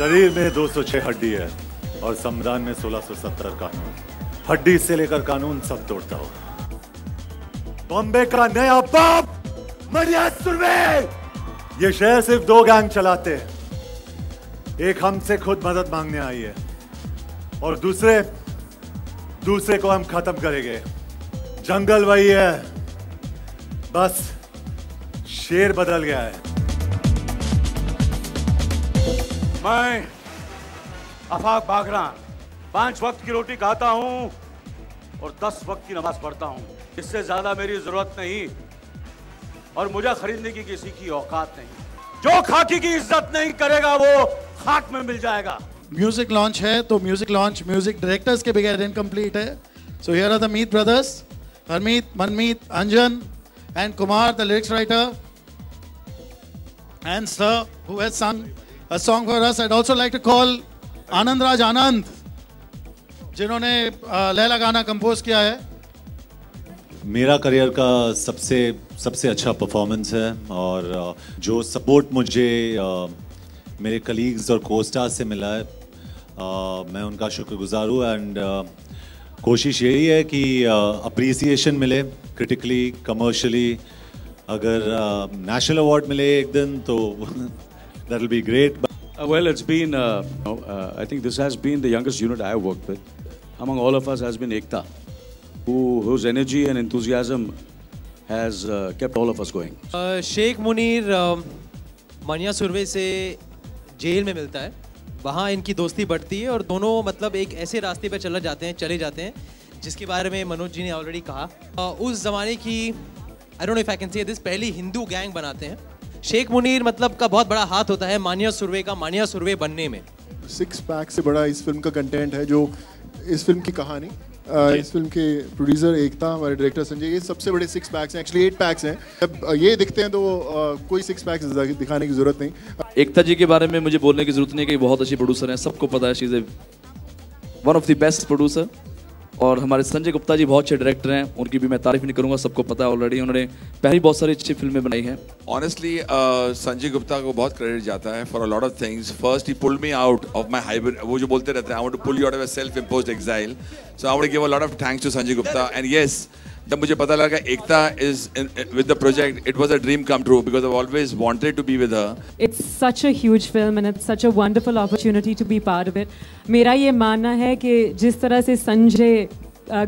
शरीर में 206 हड्डी है और संविधान में 1670 कानून। हड्डी से लेकर कानून सब तोड़ता हो। बॉम्बे का नया बाप मनिया सुरवे। ये शहर सिर्फ 2 गैंग चलाते हैं। एक हमसे खुद मदद मांगने आई है और दूसरे को हम खत्म करेंगे। जंगल वही है, बस शेर बदल गया है। मैं आफाक बागरा 5 वक्त की रोटी खाता हूं और 10 वक्त की नमाज पढ़ता हूं। इससे ज्यादा मेरी जरूरत नहीं और मुझे खरीदने की किसी की औकात नहीं। जो खाकी की इज्जत नहीं करेगा वो खाक में मिल जाएगा। म्यूजिक लॉन्च है तो म्यूजिक लॉन्च म्यूजिक डायरेक्टर्स के बगैर इनकम्प्लीट है। So here are the Meet brothers, Harmeet, Manmeet, Anjan and Kumar, the lyrics writer, and sir who has sung a song for us. I'd also like to call Anand Raj Anand, जिन्होंने लैला गाना compose किया है। मेरा career का सबसे अच्छा परफॉर्मेंस है और जो सपोर्ट मुझे मेरे कलीग्स और को-स्टार्स से मिला है, मैं उनका शुक्रगुजार हूँ। एंड कोशिश यही है कि अप्रिसिएशन मिले क्रिटिकली, कमर्शियली। अगर नेशनल अवार्ड मिले एक दिन तो that will be great. Well, it's been, I think this has been the youngest unit I have worked with. Among all of us has been Ekta, whose energy and enthusiasm has kept all of us going. Sheikh Munir मनिया सुरवे से jail में मिलता है, वहाँ इनकी दोस्ती बढ़ती है और दोनों मतलब एक ऐसे रास्ते पर चले जाते हैं जिसके बारे में मनोज जी ने ऑलरेडी कहा। उस ज़माने की I don't know if I can say this पहली हिंदू गैंग बनाते हैं। शेख मुनीर मतलब का बहुत बड़ा हाथ होता है मानिया सुरवे बनने में। 6 पैक से बड़ा इस फिल्म का कंटेंट है, जो इस फिल्म की कहानी, इस फिल्म के प्रोड्यूसर एकता, हमारे डायरेक्टर संजय, ये सबसे बड़े 6 पैक्स हैं। एक्चुअली 8 पैक्स हैं। जब ये दिखते हैं तो कोई 6 पैक्स दिखाने की जरूरत नहीं। एकता जी के बारे में मुझे बोलने की जरूरत नहीं कि बहुत अच्छी प्रोड्यूसर हैं, सबको पता है। She is one of the best producer. और हमारे संजय गुप्ता जी बहुत अच्छे डायरेक्टर हैं, उनकी भी मैं तारीफ नहीं करूंगा, सबको पता है ऑलरेडी। उन्होंने पहले बहुत सारी अच्छी फिल्में बनाई हैं। Honestly, संजय गुप्ता को बहुत क्रेडिट जाता है for a lot of things. First, he pulled me out of my hybrid. वो जो बोलते रहते हैं, I want to pull you out of a self-imposed exile. So I want to give a lot of thanks to Sanjay Gupta. And yes, जब मुझे पता लगा एकता is with the project, it was a dream come true because I've always wanted to be with her. It's such a huge film and it's such a wonderful opportunity to be part of it. मेरा ये मानना है कि जिस तरह से संजय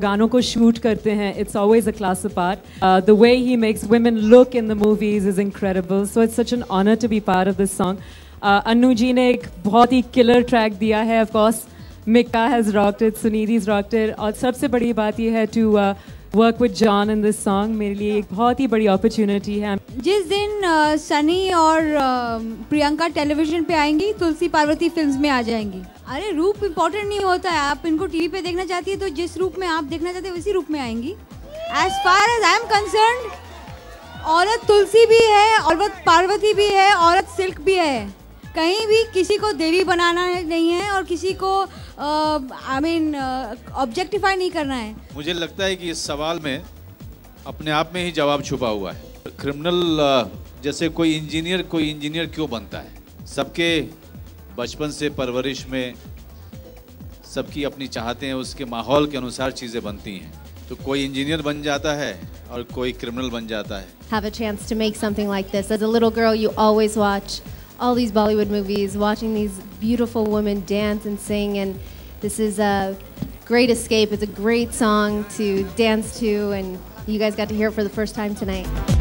गानों को शूट करते हैं, it's always a class apart. The way he makes women look in the movies is incredible. So it's such an honor to be part of this song. Annu जी ने एक बहुत ही killer track दिया है. Of course, Mika has rocked it, Sunidhi's rocked it. और सबसे बड़ी बात ये है to work with John in this song मेरे लिए एक बहुत ही बड़ी opportunity है। जिस दिन सनी और प्रियंका टेलीविजन पे आएंगी, तुलसी पार्वती फिल्म्स में आ जाएंगी। अरे रूप इम्पोर्टेंट नहीं होता है, आप इनको टीवी पे देखना चाहती है तो जिस रूप में आप देखना चाहते हैं उसी रूप में आएंगी। As far as I am concerned, औरत तुलसी भी है, औरत पार्वती भी है, औरत सिल्क भी है। कहीं भी किसी को देवी बनाना नहीं है और किसी को ऑब्जेक्टिफाई नहीं करना है। मुझे लगता है कि इस सवाल में अपने आप में ही जवाब छुपा हुआ है। क्रिमिनल जैसे कोई इंजीनियर क्यों बनता है? सबके बचपन से परवरिश में सबकी अपनी चाहते हैं, उसके माहौल के अनुसार चीज़ें बनती हैं। तो कोई इंजीनियर बन जाता है और कोई क्रिमिनल बन जाता है। Have a chance to make something like this. As a little girl, you always watch all these Bollywood movies, watching these beautiful women dance and sing, and this is a great escape. It's a great song to dance to, and you guys got to hear it for the first time tonight.